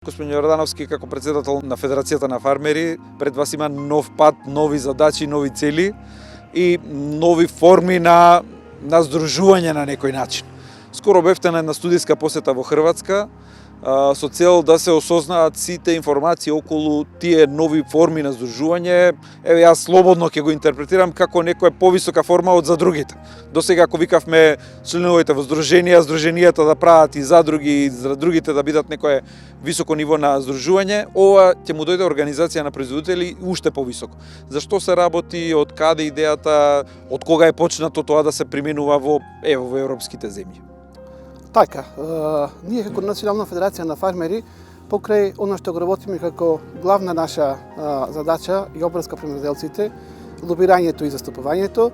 Господин Јордановски, како председател на Федерацијата на фармери, пред вас има нов пат, нови задачи, нови цели и нови форми на здружување на некој начин. Скоро бевте на една студиска посета во Хрватска со цел да се осознаат сите информации околу тие нови форми на здружување. Еве, јас слободно ќе го интерпретирам како некоја повисока форма од за другите. Досега, ако викавме членовите во здруженија, здруженијата да прават и задруги, и за другите да бидат некое високо ниво на здружување, ова ќе му дојде организација на производители уште повисоко. Зашто се работи, од каде идејата, од кога е почнато тоа да се применува во европските земји? Така, ние како Национална федерација на фармери, покрај оно што го работиме како главна наша задача и обврска према земјоделците, лобирањето и застапувањето,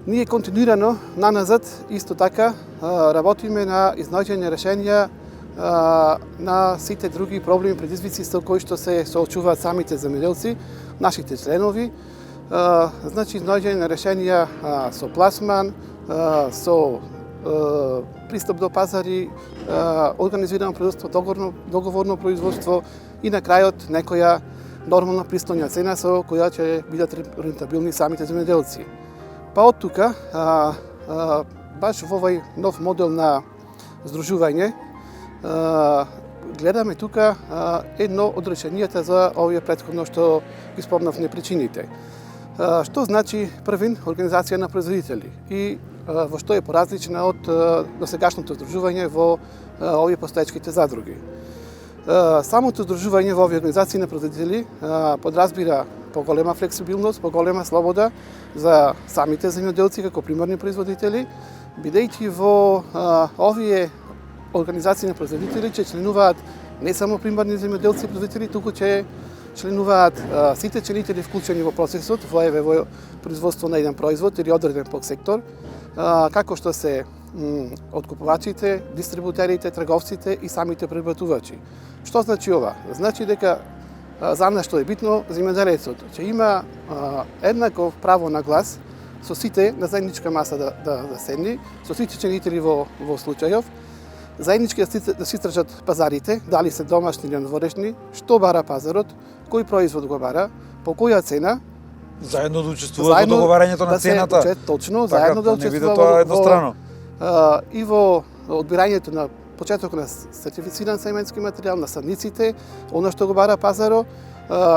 ние континуирано наназад исто така работиме на изнаоѓање решенија на сите други проблеми, предизвици со кои што се соочуваат самите земјоделци, нашите членови. Значи, изнаоѓање на решенија со пласман, со пристап до пазари, организирано производство, договорно производство и на крајот некоја нормална пристојна цена со која ќе бидат рентабилни самите земјоделци. Па од тука, баш во овој нов модел на здружување, гледаме тука едно од решенијата за овие претходно што ги спомнавме причините. Што значи првин организација на производители и во што е поразлична од досегашното здружување во овие постоечките задруги. Самото здружување во овие организации на производители подразбира поголема флексибилност, поголема слобода за самите земјоделци како примарни производители, бидејќи во овие организации на производители ќе членуваат не само примарни земјоделци и производители, туку ќе членуваат сите членители вклучени во процесот, во производство на еден производ или одреден подсектор, како што се откупувачите, дистрибутерите, трговците и самите преработувачи. Што значи ова? Значи дека за нас што е битно, земјоделецот ќе има еднаков право на глас со сите на заедничка маса да седни, со сите членители во случајов, заеднички да се истражат пазарите, дали се домашни или надворешни, што бара пазарот, кој производ го бара, по која цена, заедно да учествуваат во договарањето на цената. Точно, така, заедно да учествуваат и во одбирањето на почеток на сертифициран семенски материјал, на садниците, оно што го бара пазарот,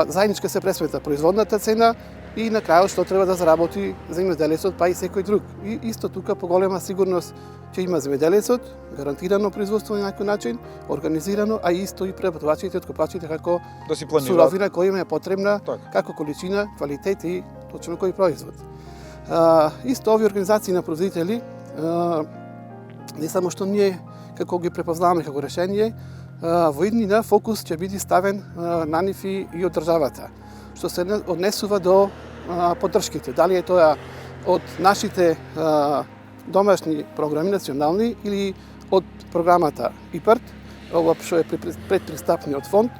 заедничка се пресмета производната цена и на крајот што треба да заработи земјоделецот, па и секој друг. И исто тука поголема сигурност ќе има земјоделецот, гарантирано производство на некој начин, организирано, а исто и преработувачите, откупувачите како да си планираат суровина која им е потребна, како количина, квалитет и точно кој производ. Исто овие организации на производители, не само што ние како ги препознаваме како решение, во иднина фокус ќе биде ставен на нив и од државата, што се однесува до поддршките. Дали е тоа од нашите домашни програми национални или од програмата ИПАРТ, ова што е предпристапниот фонд,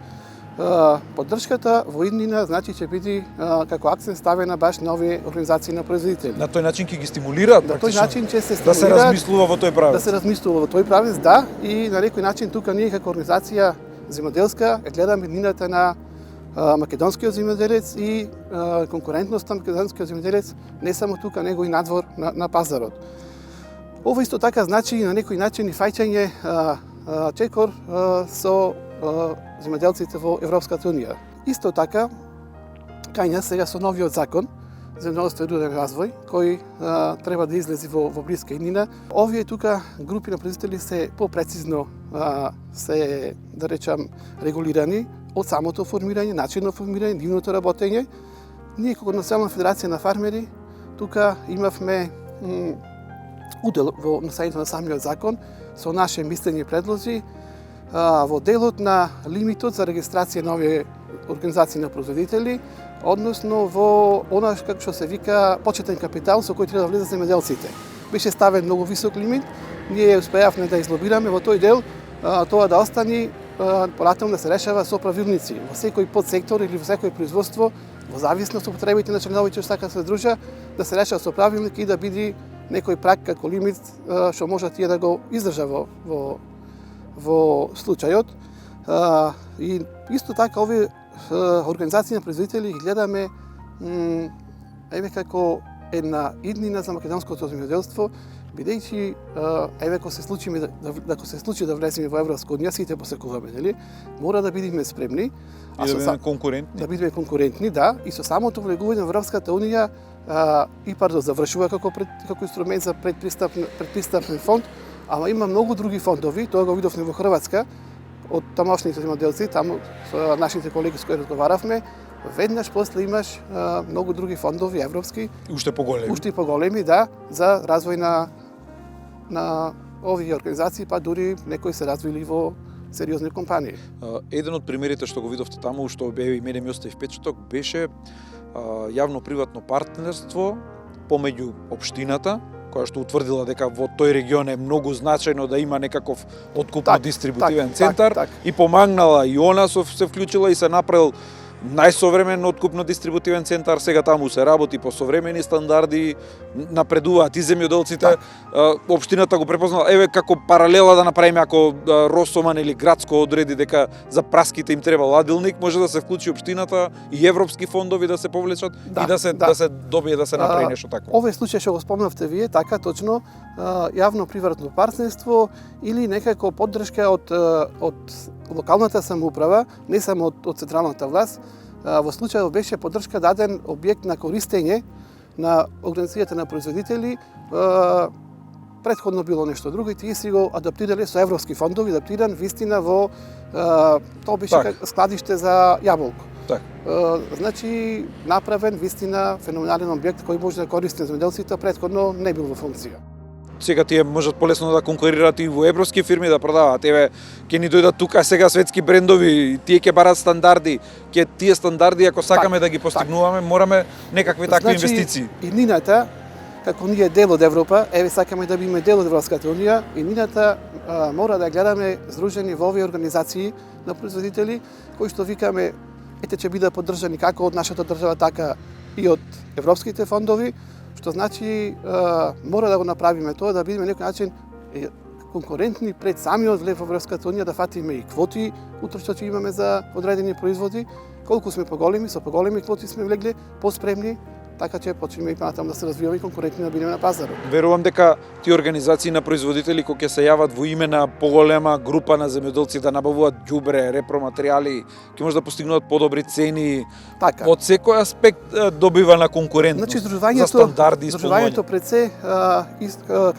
поддршката во иднина значи ќе биде како акцент ставена баш на овие организации на производители. На тој начин ќе ги стимулираат, на тој начин ќе се да се размислува во тој правец. Да се размислува во тој правец, да, и на некој начин тука ние како организација земјоделска гледаме иднината на македонскиот земјоделец и конкурентноста на македонскиот земјоделец не само тука, него и надвор на пазарот. Ова исто така значи на некој начин и фаќање чекор со земјоделците во Европската унија. Исто така, кај нас сега со новиот закон земјоделство и рурален развој, кој треба да излези во блиска иднина, овие тука групи на производители се попрецизно се, да речам, регулирани од самото формирање, начин на формирање, нивното работење. Ние како Национална федерација на фармери тука имавме удел во насаѓањето на самиот закон со наше мислење и предлози во делот на лимитот за регистрација на овие организации на производители, односно во она како што се вика почетен капитал со кој треба да влезат земјоделците. Беше ставен многу висок лимит, ние успеавме да излобираме во тој дел тоа да остане понатаму да се решава со правилници во секој подсектор или во секој производство, во зависност од потребите на членовите што сака да се дружат, да се решава со правилник и да биде некој праг како лимит што може тие да го издржа во случајот. И исто така овие организации на производители ги гледаме еве како една иднина за македонското земјоделство, бидејќи еве ако се случи да влеземе во Европска унија, сите посекуваме, нели? Мора да бидеме спремни, И да бидеме конкурентни. Да бидеме конкурентни, да, и со самото влегување во Европската унија ИПАРД завршува како инструмент за предпристапен фонд, ама има многу други фондови, тоа го видовме во Хрватска, од тамошните земјоделци, таму со нашите колеги с кои разговаравме, веднаш после имаш многу други фондови европски, Уште поголеми. уште и поголеми, да, за развој на овие организации, па дури некои се развили во сериозни компании. Еден од примерите што го видовте таму, што бе и мене ми остави впечаток, беше јавно-приватно партнерство помеѓу општината, која што утврдила дека во тој регион е многу значајно да има некаков откупно-дистрибутивен центар, так. и помагнала и она се вклучила и се направил најсовремен откупно-дистрибутивен центар. Сега таму се работи по современи стандарди, напредуваат и земјоделците. Општината го препознала, еве како паралела да направиме, ако Росоман или градско одреди дека за праските им треба ладилник, може да се вклучи општината и европски фондови да се повлечат и да се добие да се направи нешто такво. Овој случај што го спомнавте вие, така точно, јавно-приватно партнерство или некако поддршка од локалната самоуправа, не само од централната власт. Во случајот беше поддршка даден објект на користење на организацијата на производители. Претходно било нешто друго и тие си го адаптирале со европски фондови, адаптиран вистина во тоа беше складиште за јаболко. Так. Значи направен вистина феноменален објект кој може да користи земјоделците, претходно не бил во функција. Сега тие можат полесно да конкурираат и во европски фирми да продаваат. Еве, ќе ни дојдат тука сега светски брендови, тие ќе бараат стандарди. Ќе тие стандарди ако сакаме да ги постигнуваме, мораме некакви такви инвестиции. Иднината, како ние дел од Европа, еве сакаме да биме дел од Европската унија, иднината мора да гледаме здружени во овие организации на производители, кои што викаме ете ќе бидат поддржани како од нашата држава, така и од европските фондови, што значи мора да го направиме тоа, да бидеме некој начин конкурентни пред самиот влез во Европската унија, да фатиме и квоти утре што ќе имаме за одредени производи, колку сме поголеми, со поголеми квоти сме влегли, поспремни, така че почнеме и понатаму да се развиваме и конкурентни да бидеме на пазарот. Верувам дека тие организации на производители кои ќе се јават во име на поголема група на земјоделци да набавуваат ѓубре, репроматеријали, ќе може да постигнуваат подобри цени. Така. Од секој аспект добива на конкурентност. Значи за стандарди и здружувањето пред се,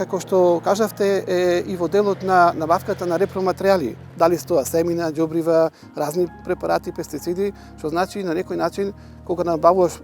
како што кажавте, е и во делот на набавката на репроматеријали. Дали се тоа семина, ѓубрива, разни препарати, пестициди, што значи на некој начин кога набавуваш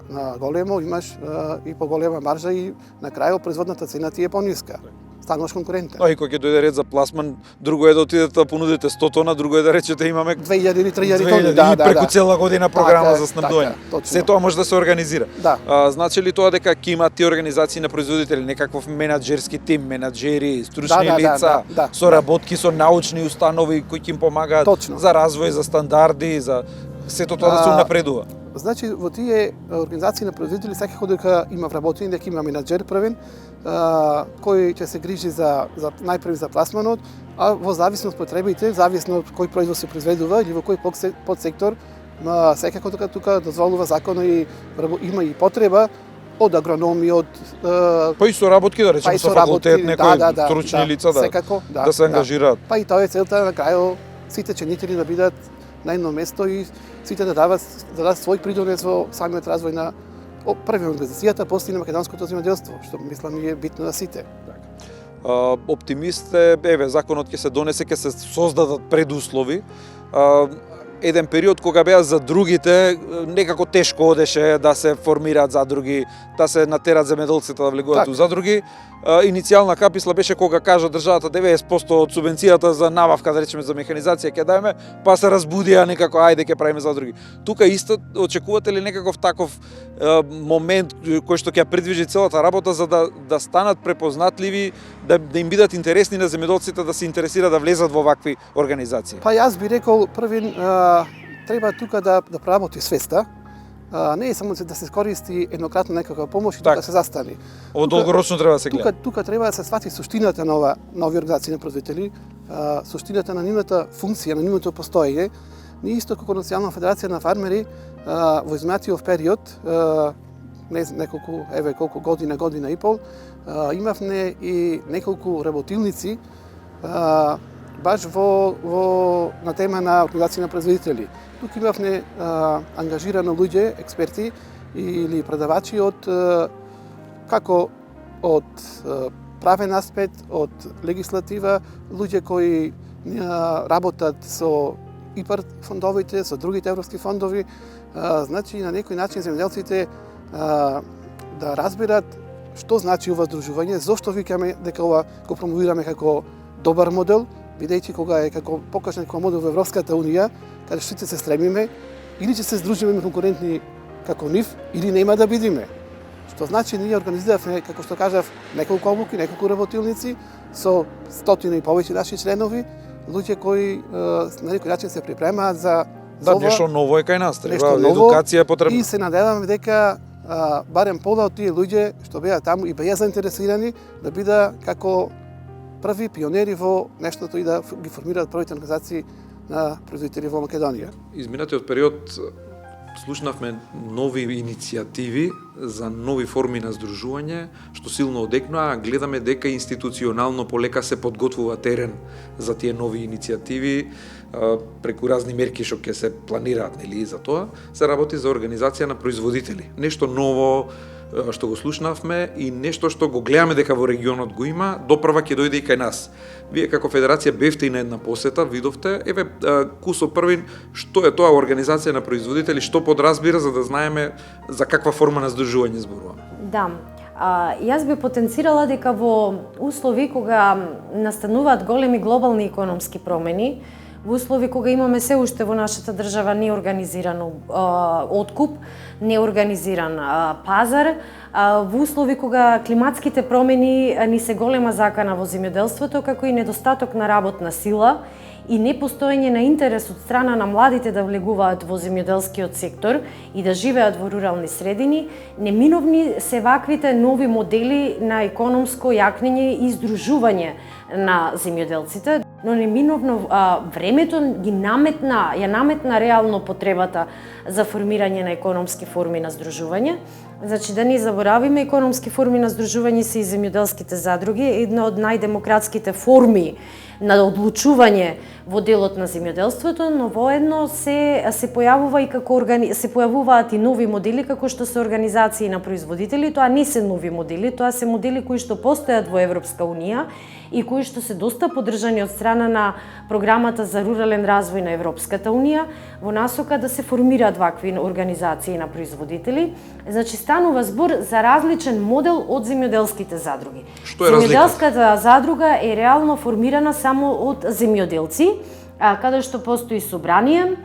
на големо, имаш и поголема маржа и на крајот производната цена ти е пониска. Стануваш конкурентен. И кога ќе дојде ред за пласман, друго е да отидете да понудите 100 тона, друго е да речете имаме 2000 или 3000 тони, да, преку цела година програма така, за снабдување. Така, Се тоа може да се организира. Да. Значи ли тоа дека ќе имаат тие организации на производители некаков менаџерски тим, менаџери, стручни лица, соработки со научни установи кои ќе им помагаат за развој, за стандарди, за сето тоа да се унапредува? Значи, во тие организации на производители секако дека има вработени, дека има менаџер првен, кој ќе се грижи за најпрви за пласманот, а во зависност од потребите, зависно од кој производ се произведува или во кој подсектор, секако дека тука дозволува законот и има и потреба од агрономи, од па и соработки, да речеме, со факултет, некои стручни лица да се ангажираат. Па и тоа е целта на крајот сите ченители да бидат на едно место и сите да дадат свој придонес во самиот развој на прво организацијата, после на македонското земјоделство, што мислам е битно за сите. Оптимист е, еве, законот ќе се донесе, ќе се создадат предуслови. Еден период кога беа за другите, некако тешко одеше да се формираат задруги, да се натерат земјоделците да влегуваат у задруги. Иницијална каписла беше кога кажа државата 90% од субвенцијата за набавка, да речеме, за механизација ќе даеме, па се разбудија некако, ајде ќе правиме задруги. Тука исто очекувате ли некаков таков момент кој што ќе придвижи целата работа за да станат препознатливи, да им бидат интересни на земјоделците, да се интересираат да влезат во вакви организации? Па јас би рекол првин треба тука да проработи свеста. не е само да се користи еднократно некаква помош и Так. тука се застани. Ово долгорочно треба да се гледа. Тука треба да се свати суштината на овие организации на производители, суштината на нивната функција, на нивното постоење. Ние исто како Национална федерација на фармери во изминатиот период, колку година и пол, имавме и неколку работилници баш на тема на организација на производители. Тук имавме ангажирано луѓе, експерти или продавачи како од правен аспект, од легислатива, луѓе кои работат со ИПАР фондовите, со другите европски фондови, значи на некој начин земјоделците да разберат што значи ова здружување, зошто викаме дека ова го промовираме како добар модел, бидејќи кога е како покажен како модел во Европската унија, каде сите се стремиме, или ќе се здружиме конкурентни како нив, или нема да бидиме. Што значи ние организиравме, како што кажав, неколку обуки, неколку работилници со стотини и повеќе наши членови, луѓе кои на некој начин се припремаат за Да, нешто ново е кај нас, треба ново, едукација е потребна. И се надеваме дека барем пола од тие луѓе што беа таму и беа заинтересирани да бидат како први пионери во нештото и да ги формираат првите организации на производители во Македонија. Изминатиот период слушнавме нови иницијативи за нови форми на здружување, што силно одекнаа, гледаме дека институционално полека се подготвува терен за тие нови иницијативи, преку разни мерки што ќе се планираат, нели, за тоа, се работи за организација на производители. Нешто ново што го слушнавме и нешто што го гледаме дека во регионот го има, допрва ќе дојде и кај нас. Вие како федерација бевте и на една посета, видовте, еве Кусо првин, што е тоа организација на производители, што подразбира за да знаеме за каква форма на здружување зборуваме. Да. Јас би потенцирала дека во услови кога настануваат големи глобални економски промени, во услови кога имаме се уште во нашата држава неорганизиран откуп, неорганизиран пазар, во услови кога климатските промени ни се голема закана во земјоделството, како и недостаток на работна сила и непостоење на интерес од страна на младите да влегуваат во земјоделскиот сектор и да живеат во рурални средини, неминовни се ваквите нови модели на економско јакнење и здружување на земјоделците, но неминовно времето ја наметна реално потребата за формирање на економски форми на здружување. Значи, да не заборавиме, економски форми на здружување се и земјоделските задруги, една од најдемократските форми на одлучување во делот на земјоделството, но воедно се појавуваат и нови модели како што се организации на производители. Тоа не се нови модели, тоа се модели кои што постојат во Европска унија и кои што се доста поддржани од страна на програмата за рурален развој на Европската унија во насока да се формираат вакви организации на производители. Значи, станува збор за различен модел од земјоделските задруги. Што е разликата? Земјоделската задруга е реално формирана само од земјоделци, каде што постои собрание,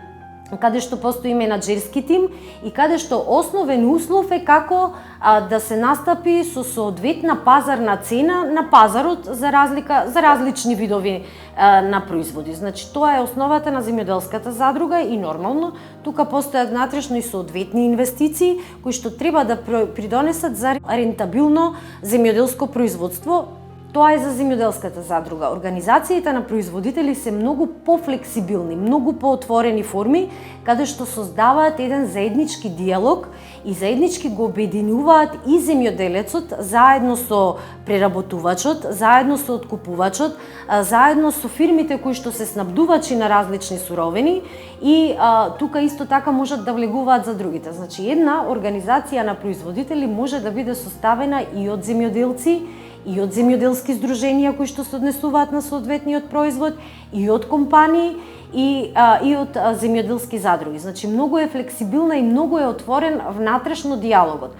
каде што постои менаџерски тим и каде што основен услов е како да се настапи со соодветна пазарна цена на пазарот за различни видови на производи. Значи, тоа е основата на земјоделската задруга и нормално тука постојат натрешно и соодветни инвестиции кои што треба да придонесат за рентабилно земјоделско производство. Тоа е за земјоделската задруга. Организациите на производители се многу пофлексибилни, многу поотворени форми, каде што создаваат еден заеднички диалог и заеднички го обединуваат и земјоделецот заедно со преработувачот, заедно со откупувачот, заедно со фирмите кои што се снабдувачи на различни суровини и тука исто така можат да влегуваат за другите. Значи, една организација на производители може да биде составена и од земјоделци, и од земјоделски здруженија кои што се однесуваат на соодветниот производ, и од компании, и од земјоделски задруги. Значи, многу е флексибилна и многу е отворен внатрешно диалогот.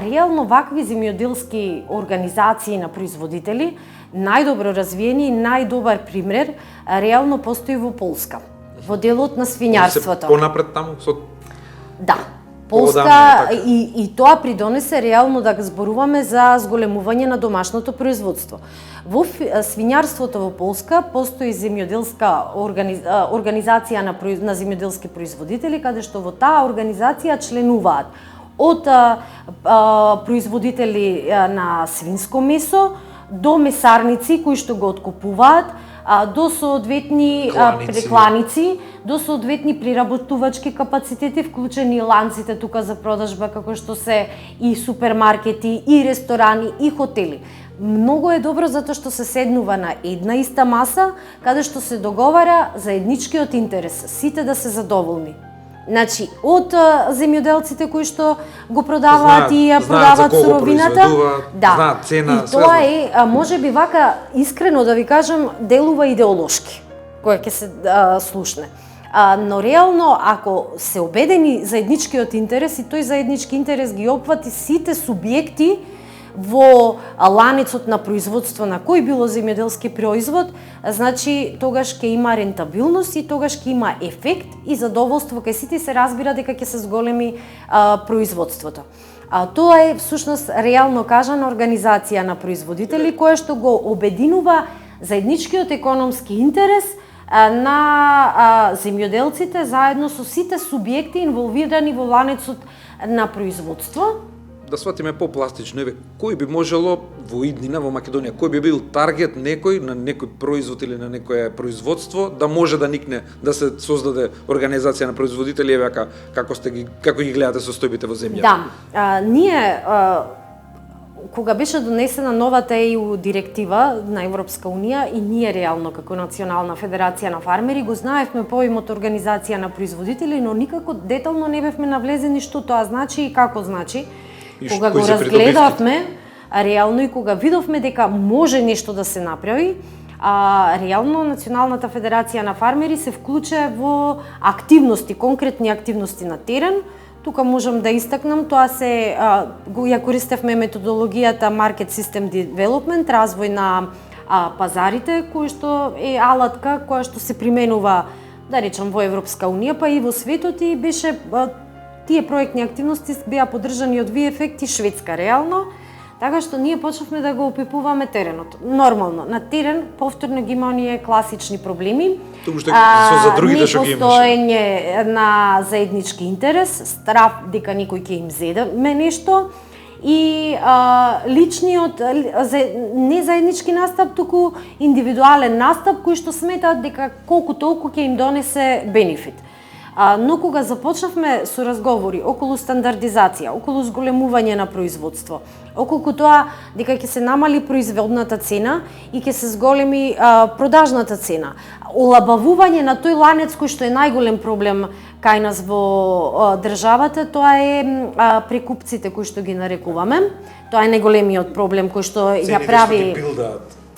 Реално вакви земјоделски организации на производители, најдобро развиени и најдобар пример, реално постои во Полска, во делот на свињарството. Понапред таму со Да. Полска така. и тоа придонесе реално да зборуваме за зголемување на домашното производство. Во свињарството во Полска постои земјоделска организација на земјоделски производители, каде што во таа организација членуваат од производители на свинско месо до месарници кои што го откупуваат, до соодветни кланици, до соодветни приработувачки капацитети, вклучени ланците тука за продажба, како што се и супермаркети, и ресторани, и хотели. Многу е добро затоа што се седнува на една иста маса, каде што се договара заедничкиот интерес, сите да се задоволни. Значи, од земјоделците кои што го продаваат и ја продаваат суровината, знаат цена, и тоа е, можеби вака искрено да ви кажам, делува идеолошки, која ќе се слушне. Но реално, ако се обедени заедничкиот интерес и тој заеднички интерес ги опфати сите субјекти во ланецот на производство на кој било земјоделски производ, значи тогаш ќе има рентабилност и тогаш ќе има ефект и задоволство кај сите, се разбира дека ќе се зголеми производството. Тоа е всушност реално кажана организација на производители која што го обединува заедничкиот економски интерес на земјоделците заедно со сите субјекти инволвирани во ланецот на производство. Да сватиме попластично, кој би можело во иднина во Македонија, кој би бил таргет некој на некој производ или на некое производство да може да никне да се создаде организација на производители, како ги гледате состојбите во земјата? Да, ние кога беше донесена новата ЕУ директива на Европска унија и ние реално како Национална федерација на фармери го знаевме поимот организација на производители, но никако детално не бевме навлезени што тоа значи и како значи. Кога го разгледавме, реално и кога видовме дека може нешто да се направи, реално Националната федерација на фармери се вклучи во активности, конкретни активности на терен. Тука можам да истакнам, тоа се ја користевме методологијата Market System Development, развој на пазарите, кој што е алатка која што се применува, да речам, во Европска унија, па и во светот, и беше тие проектни активности беа поддржани од VFX и Шведска реално, така што ние почнавме да го опипуваме теренот. Нормално, на терен повторно ги има оние класични проблеми. Тоа што со за другите што ги имаше. Непостоење на заеднички интерес, страв дека никој ќе им зедеме нешто и личниот незаеднички настап, туку индивидуален настап кој што сметаат дека колку толку ќе им донесе бенефит. Но кога започнавме со разговори околу стандардизација, околу зголемување на производство, околу тоа дека ќе се намали производната цена и ќе се зголеми продажната цена, олабавување на тој ланец кој што е најголем проблем кај нас во државата, тоа е прекупците кои што ги нарекуваме. Тоа е најголемиот проблем кој што ја прави.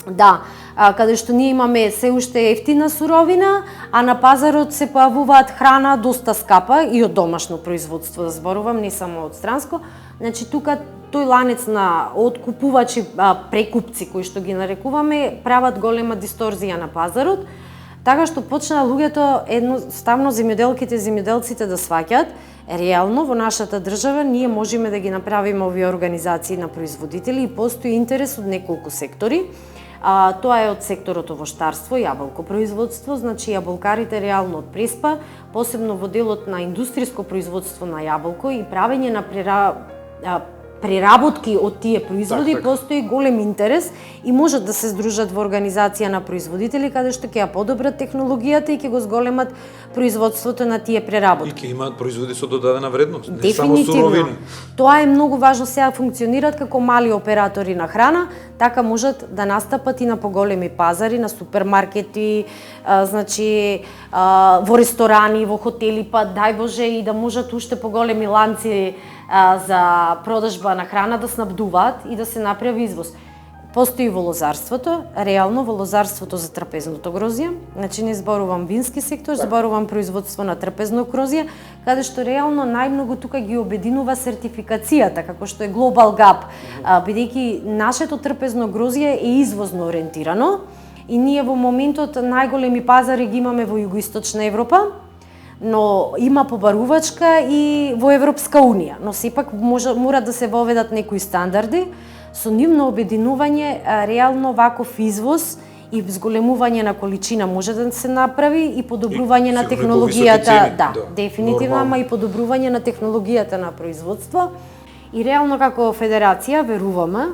Да, каде што ние имаме се уште ефтина суровина, а на пазарот се појавуваат храна доста скапа и од домашно производство, да зборувам, не само од странско. Значи тука тој ланец на откупувачи, прекупци кои што ги нарекуваме, прават голема дисторзија на пазарот, така што почна луѓето едноставно земјоделците да сваќаат реално во нашата држава ние можеме да ги направиме овие организации на производители и постои интерес од неколку сектори. Тоа е од секторот овоштарство, јаболкопроизводство, значи јаболкарите реално од Преспа, посебно во делот на индустријско производство на јаболко и правење на преработки од тие производи, постои голем интерес и можат да се здружат во организација на производители каде што ќе ја подобрат технологијата и ќе го зголемат производството на тие преработки. И ќе имаат производи со додадена вредност, не само суровина. Тоа е многу важно, сега функционираат како мали оператори на храна, така можат да настапат и на поголеми пазари, на супермаркети, значи во ресторани, во хотели, па дај Боже и да можат уште поголеми ланци за продажба на храна да снабдуваат и да се направи извоз. Постои во лозарството, реално во лозарството за трапезното грозје, значи не зборувам вински сектор, зборувам производство на трапезно грозје, каде што реално најмногу тука ги обединува сертификацијата, како што е Global Gap, бидејќи нашето трапезно грозје е извозно ориентирано и ние во моментот најголеми пазари ги имаме во југоисточна Европа, но има побарувачка и во Европска унија, но сепак мора да се воведат некои стандарди. Со нивно обединување реално ваков извоз и зголемување на количина може да се направи и подобрување на технологијата, дефинитивно, ама и подобрување на технологијата на производство. И реално како федерација веруваме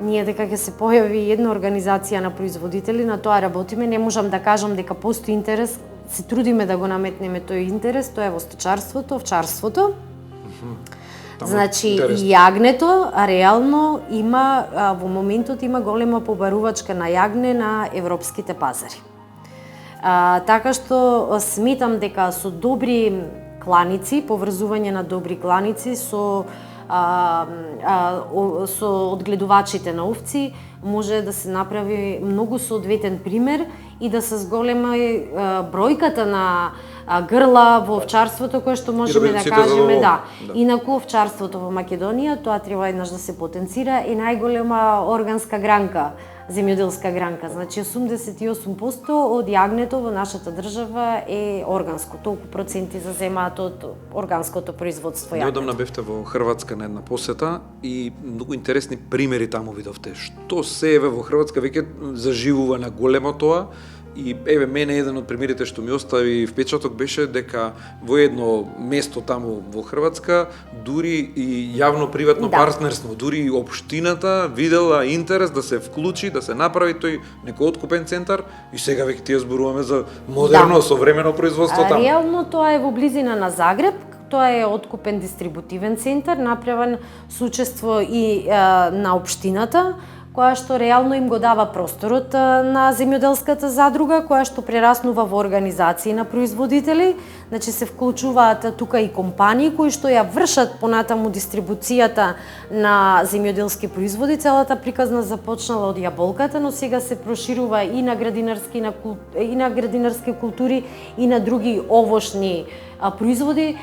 ние дека ќе се појави една организација на производители, на тоа работиме, не можам да кажам дека постои интерес, се трудиме да го наметнеме тој интерес, тоа е во сточарството, овчарството. Значи и јагнето реално има во моментот има голема побарувачка на јагне на европските пазари. Така што сметам дека со добри кланици, поврзување на добри кланици со одгледувачите на овци може да се направи многу соодветен пример и да се зголема бројката на грла во овчарството кое што можеме да кажеме Инаку овчарството во Македонија тоа треба еднаш да се потенцира и најголема органска гранка, земјоделска гранка. Значи 88% од јагнето во нашата држава е органско. Толку проценти заземаат од органското производство јагнето. Неодамна бевте во Хрватска на една посета и многу интересни примери таму видовте. Што се еве во Хрватска веќе заживува на големо тоа. И еве мене еден од примерите што ми остави впечаток беше дека во едно место таму во Хрватска дури и јавно-приватно партнерство, дури и општината видела интерес да се вклучи, да се направи тој некој откупен центар и сега веќе тие зборуваме за модерно, современо производство таму. Реално тоа е во близина на Загреб. Тоа е откупен дистрибутивен центар, направен со учество и на општината, која што реално им го дава просторот на земјоделската задруга, која што прераснува во организации на производители. Значи се вклучуваат тука и компании кои што ја вршат понатаму дистрибуцијата на земјоделски производи. Целата приказна започнала од јаболката, но сега се проширува и на градинарски култури и на други овошни производи.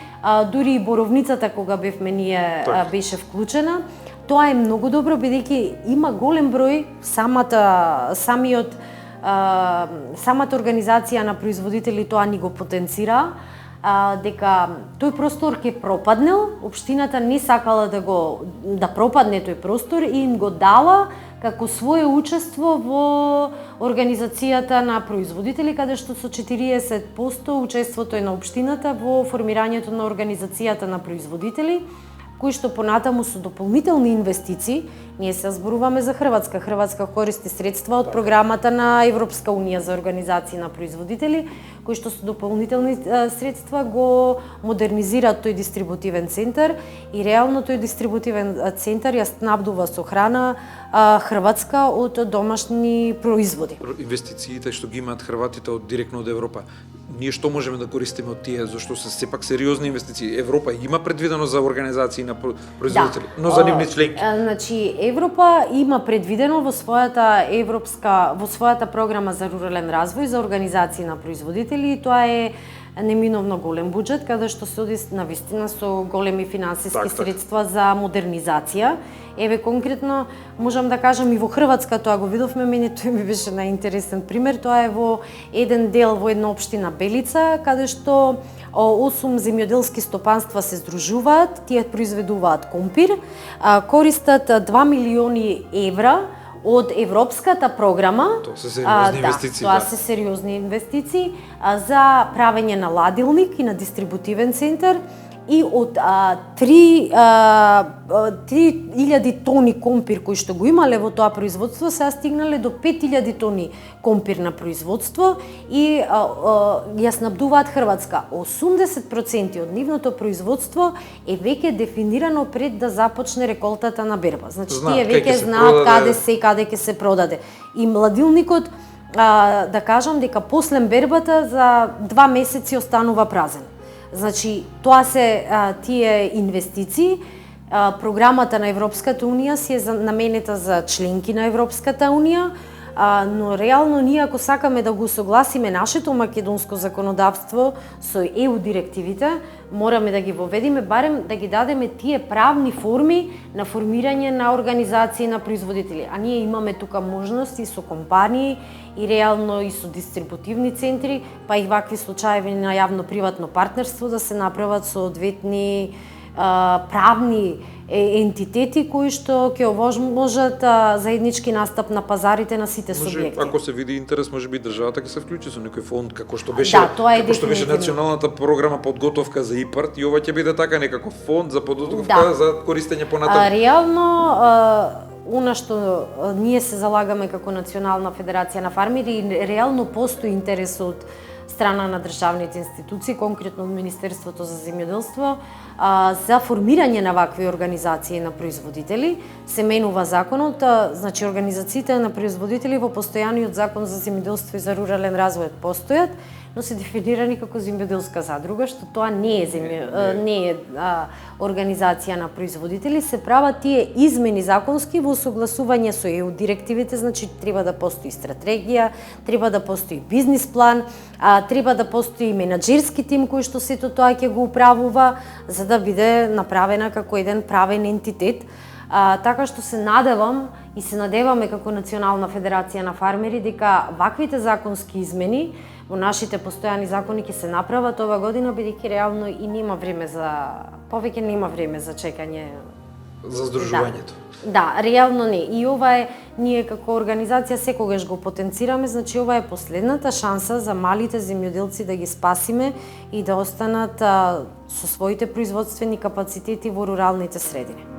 Дури и боровницата кога бевме ние беше вклучена. Тоа е многу добро, бидејќи има голем број самата организација на производители тоа ни го потенцира, дека тој простор ќе пропаднел, општината не сакала да пропадне тој простор и им го дала како свое учество во организацијата на производители, каде што со 40% учеството е на општината во формирањето на организацијата на производители, кои што понатаму со дополнителни инвестиции, ние се зборуваме за Хрватска. Хрватска користи средства од програмата на Европска унија за организации на производители, кои што со дополнителни средства го модернизираат тој дистрибутивен центар и реално тој дистрибутивен центар ја снабдува со храна Хрватска од домашни производи. Инвестициите што ги имаат хрватите директно од Европа, ние што можеме да користиме од тие, зашто се сепак сериозни инвестиции? Европа има предвидено за организации на производители, но за нивни членки. Значи Европа има предвидено во својата програма за рурален развој за организации на производители и тоа е неминовно голем буџет, каде што се оди навистина со големи финансиски средства за модернизација. Еве конкретно можам да кажам и во Хрватска тоа го видовме, мене тој ми беше најинтересен пример, тоа е во еден дел во една општина Белица, каде што 8 земјоделски стопанства се здружуваат, тие произведуваат компир, користат 2 милиони евра од европската програма. Тоа се сериозни инвестиции. Тоа се сериозни инвестиции за правење на ладилник и на дистрибутивен центар и од 3000 тони компир кои што го имале во тоа производство, сега стигнале до 5000 тони компир на производство и ја снабдуваат Хрватска. 80% од нивното производство е веќе дефинирано пред да започне реколтата на берба. Значи тие веќе знаат каде ќе се продаде. И младилникот, да кажам дека после бербата за 2 месеци останува празен. Значи, тоа се тие инвестиции. Програмата на Европската унија си е наменета за членки на Европската унија. но реално ние ако сакаме да го согласиме нашето македонско законодавство со ЕУ директивите, мораме да ги воведиме, барем да ги дадеме тие правни форми на формирање на организации на производители. А ние имаме тука можности со компании и реално и со дистрибутивни центри, па и вакви случаеви на јавно-приватно партнерство да се направат соодветни правни ентитети кои што ќе овозможат заеднички настап на пазарите на сите субјекти. Ако се види интерес, можеби државата ќе се вклучи со некој фонд како што беше како што беше националната програма подготовка за ИПАРТ и ова ќе биде така некако фонд за подготовка за користење понатаму. Реално она што ние се залагаме како Национална федерација на фармери, реално постои интерес од страна на државните институции, конкретно од Министерството за земјоделство, за формирање на вакви организации на производители. Се менува законот, значи организациите на производители во постојаниот закон за земјоделство и за рурален развој постојат, но се дефинирани како земјоделска задруга, што тоа не е организација на производители. Се прават тие измени законски во согласување со ЕУ директивите, значи треба да постои стратегија, треба да постои бизнис план, треба да постои менаџерски тим кој што сето тоа ќе го управува, за да биде направена како еден правен ентитет. Така што се надевам и се надеваме како Национална федерација на фармери дека ваквите законски измени во нашите постојани закони ќе се направат ова година, бидејќи реално и нема време за чекање за здружувањето. Да, реално не. И ова е, ние како организација секогаш го потенцираме, значи ова е последната шанса за малите земјоделци да ги спасиме и да останат со своите производствени капацитети во руралните средини.